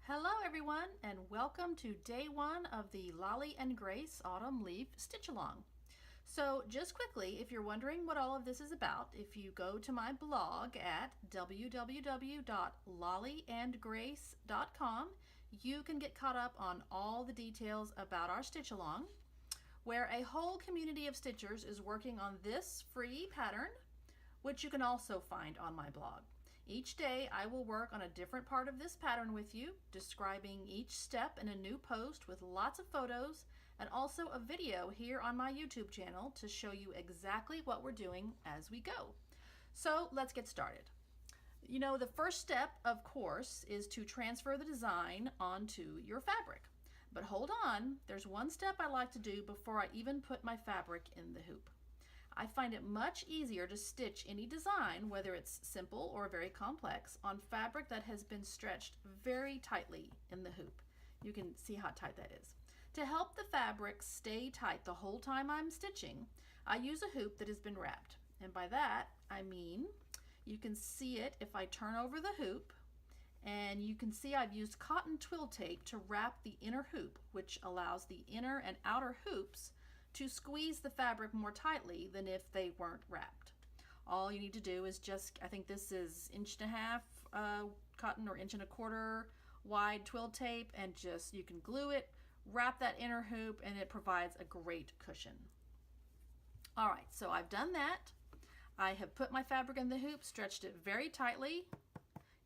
Hello everyone, and welcome to day one of the Lolli and Grace Autumn Leaf Stitch Along. So just quickly, if you're wondering what all of this is about, if you go to my blog at www.lollyandgrace.com, you can get caught up on all the details about our Stitch Along, where a whole community of stitchers is working on this free pattern, which you can also find on my blog. Each day I will work on a different part of this pattern with you, describing each step in a new post with lots of photos and also a video here on my YouTube channel to show you exactly what we're doing as we go. So let's get started. You know, the first step, of course, is to transfer the design onto your fabric. But hold on, there's one step I like to do before I even put my fabric in the hoop. I find it much easier to stitch any design, whether it's simple or very complex, on fabric that has been stretched very tightly in the hoop. You can see how tight that is. To help the fabric stay tight the whole time I'm stitching, I use a hoop that has been wrapped. And by that, I mean, you can see it if I turn over the hoop, and you can see I've used cotton twill tape to wrap the inner hoop, which allows the inner and outer hoops to squeeze the fabric more tightly than if they weren't wrapped. All you need to do is just, I think this is 1.5 inch cotton or 1.25 inch wide twill tape, and just you can glue it, wrap that inner hoop, and it provides a great cushion. All right, so I've done that. I have put my fabric in the hoop, stretched it very tightly.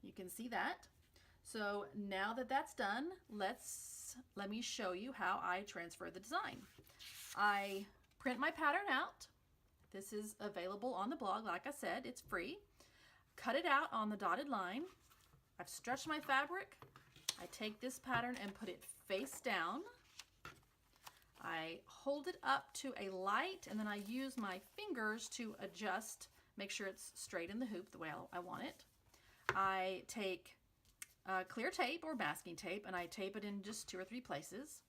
You can see that. So now that that's done, let me show you how I transfer the design. I print my pattern out. This is available on the blog. Like I said, it's free. Cut it out on the dotted line. I've stretched my fabric. I take this pattern and put it face down. I hold it up to a light, and then I use my fingers to adjust, make sure it's straight in the hoop the way I want it. I take clear tape or masking tape, and I tape it in just 2 or 3 places.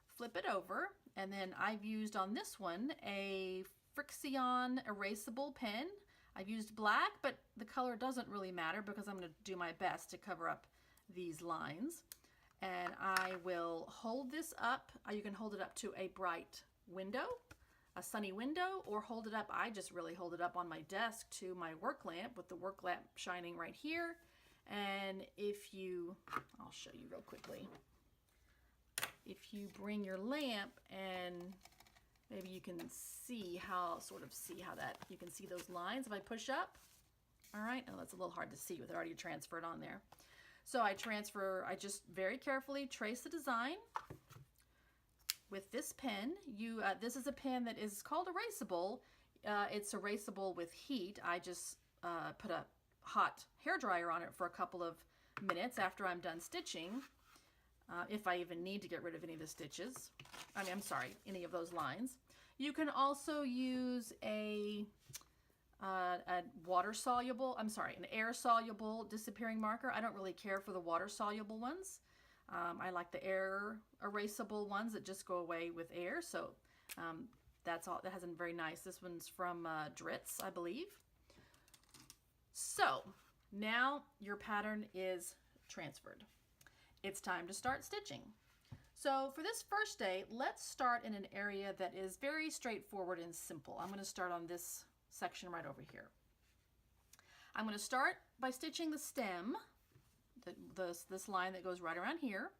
Flip it over, and then I've used on this one a Frixion erasable pen. I've used black, but the color doesn't really matter because I'm going to do my best to cover up these lines. And I will hold this up. You can hold it up to a bright window, a sunny window, or hold it up. I just really hold it up on my desk to my work lamp with the work lamp shining right here. And I'll show you real quickly. If you bring your lamp, and maybe you can see how that, you can see those lines if I push up. All right, oh, that's a little hard to see with it already transferred on there. So I just very carefully trace the design with this pen. This is a pen that is called erasable. It's erasable with heat. I just put a hot hair dryer on it for a couple of minutes after I'm done stitching. If I even need to get rid of any of the stitches. Any of those lines. You can also use an air-soluble disappearing marker. I don't really care for the water-soluble ones. I like the air erasable ones that just go away with air. So that's all. That has a very nice. This one's from Dritz, I believe. So now your pattern is transferred. It's time to start stitching. So for this first day, let's start in an area that is very straightforward and simple. I'm going to start on this section right over here. I'm going to start by stitching the stem, this line that goes right around here,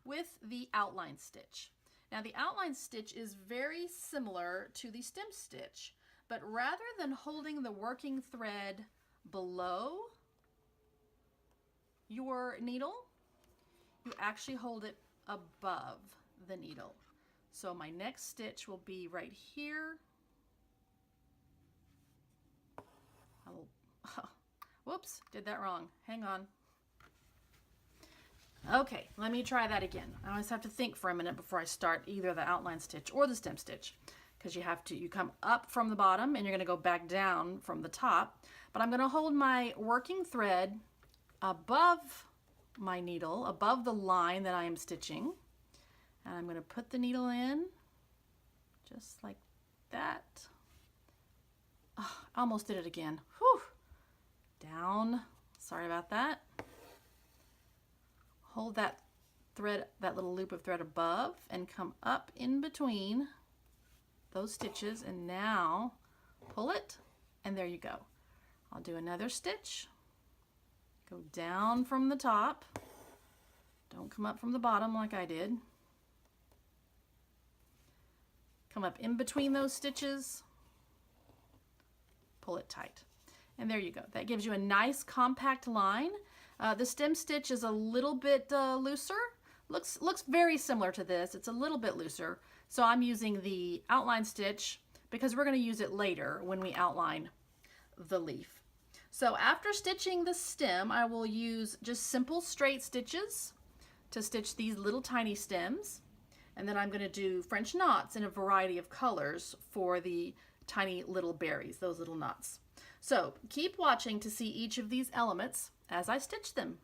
with the outline stitch. Now the outline stitch is very similar to the stem stitch, but rather than holding the working thread below your needle, you actually hold it above the needle. So my next stitch will be right here. Whoops, did that wrong. Hang on. Okay, let me try that again. I always have to think for a minute before I start either the outline stitch or the stem stitch, because you come up from the bottom and you're going to go back down from the top. But I'm going to hold my working thread above my needle, above the line that I am stitching, and I'm going to put the needle in just like that. Oh, I almost did it again. Whew. Down. Sorry about that. Hold that thread, that little loop of thread above, and come up in between those stitches, and now pull it, and there you go. I'll do another stitch, go down from the top, don't come up from the bottom like I did, come up in between those stitches, pull it tight, and there you go. That gives you a nice compact line. The stem stitch is a little bit looser, looks very similar to this. It's a little bit looser, so I'm using the outline stitch because we're going to use it later when we outline the leaf. So after stitching the stem, I will use just simple straight stitches to stitch these little tiny stems, and then I'm going to do French knots in a variety of colors for the tiny little berries, those little knots. So keep watching to see each of these elements as I stitch them.